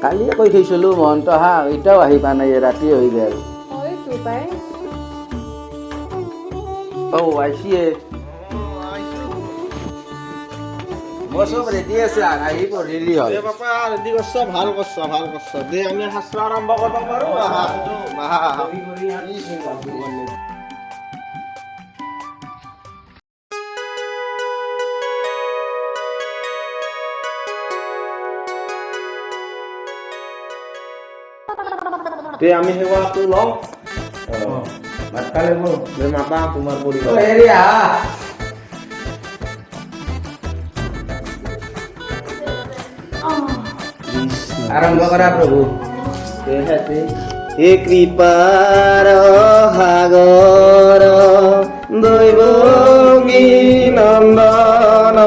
কালিয়ে কৈ থৈছিলোঁ মহন্ত হা এতিয়াও আহি পা নাই ৰাতি হৈ গ'ল হয়তো পাই আহিছিয়ে মই চব ৰেডি আছে আহিব ৰেডি হয় বাপা ৰেডি কৰছ ভাল কৰছ দে আমি শাস্ত্ৰ আৰম্ভ কৰিব পাৰোঁ তে আমি সেৱাটো লওঁ ভাত খালে মোৰ মাতা তোমাৰ পৰিয়াল হেৰি আহা আৰম্ভ কৰা প্ৰভু হে কৃপাৰ সাগৰ দৈৱকী নন্দন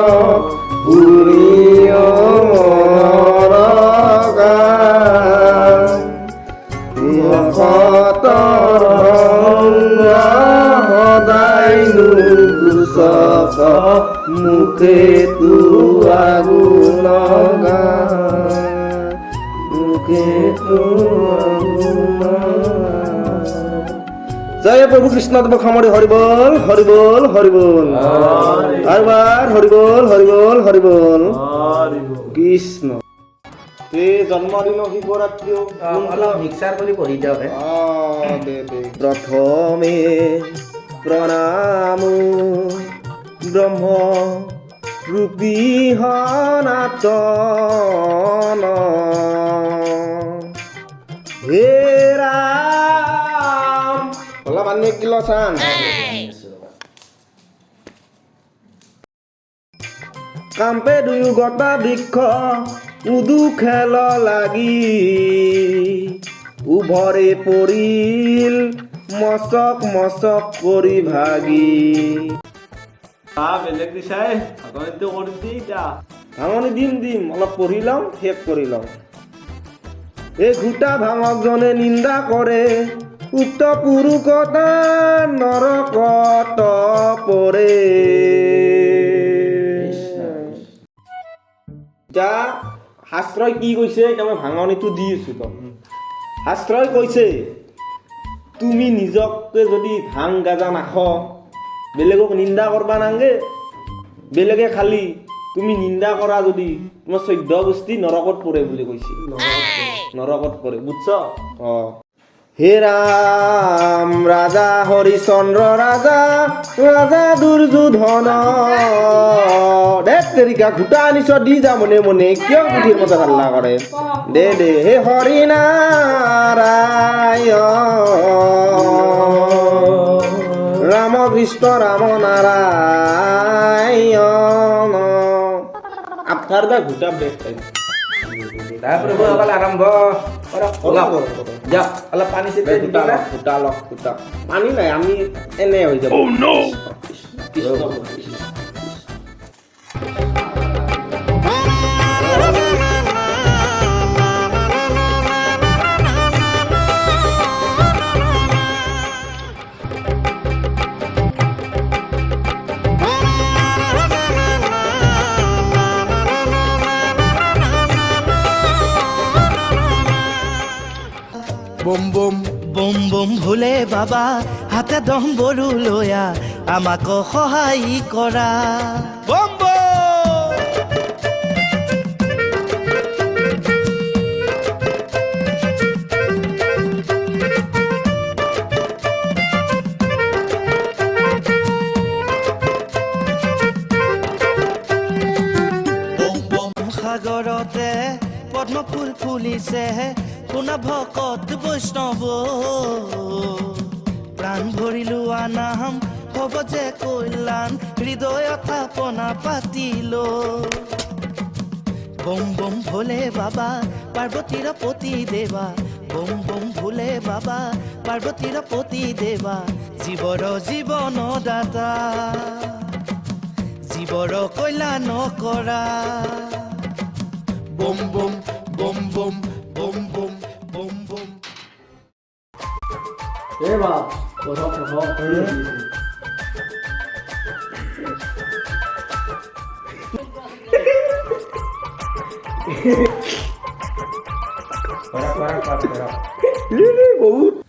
পুৰীয় মনৰ গান সদায় নুগুচক মুখে তো আগুন জয় প্রভু কৃষ্ণ দেব খামরে হরিবল হরিবল হরিবল আরবার হরিবল হরিবল হরিবল কৃষ্ণ তে জন্মদিন শিৱৰাত্ৰি অলপ মিক্সাৰ কৰি পঢ়ি যাওক প্ৰথমে প্ৰণাম ব্ৰহ্ম ৰূপী সনাতন হে ৰাম অলপ আনি কিলো চান কাম্পে দুয়ো গতা বৃক্ষ উদু খেল লাগি উভৰে পৰিল মচক মচক কৰি ভাগি বেলেগ দিছাই আগতে কৰি দি যা ভাঙনি দিম অলপ পঢ়ি লওঁ শেষ কৰি লওঁ এই ঘোটা ভাঙকজনে নিন্দা কৰে উক্ত পুৰুষতা নৰকত পৰে এতিয়া শাস্ত্ৰই কি কৈছে এতিয়া মই ভাঙনিটো দি আছো তো শাস্ত্ৰই কৈছে তুমি নিজকে যদি ভাং গাজা নাখ বেলেগক নিন্দা কৰবা নাংগে বেলেগে খালি তুমি নিন্দা কৰা যদি তোমাৰ 14 গোষ্ঠী নৰকত পৰে বুলি কৈছে নৰকত পৰে বুঝছ হে ৰাম ৰাজা হৰিচন্দ্ৰ ৰাজা দুৰ্যোধন দেখ তেৰিকা ঘুটা আনিছ দি যা মনে মনে কিয় বুদ্ধিৰ মতে হাল্লা কৰে দে হে হৰি নাৰায়ণ ৰাম কৃষ্ণ ৰাম নাৰায়ণ আফটাৰ দা ঘুটা বেক টাইম প্ৰভু অকল আৰম্ভ যাওক অলপ পানী ফুটা পানী নাই আমি এনে হৈ যাব কৃষ্ণ বম বম বম বম ভোলে বাবা হাতে ডম্বৰু লয়া আমাক সহায় কৰা বম বম সাগৰতে পদ্ম ফুল ফুলিছে শুনা ভকত বৈষ্ণৱ প্ৰাণ ভৰি লোৱা নাম হ'ব যে কল্যাণ হৃদয় থাপনা পাতিল বম বম ভোলে বাবা পাৰ্বতীৰ পতি দেৱা বম বম ভোলে বাবা পাৰ্বতীৰ পতি দেৱা জীৱৰ জীৱন দাতা জীৱৰ কল্যাণ কৰা বম বম বম বম বম বম বম বম এই বা পঢ়ক বহুত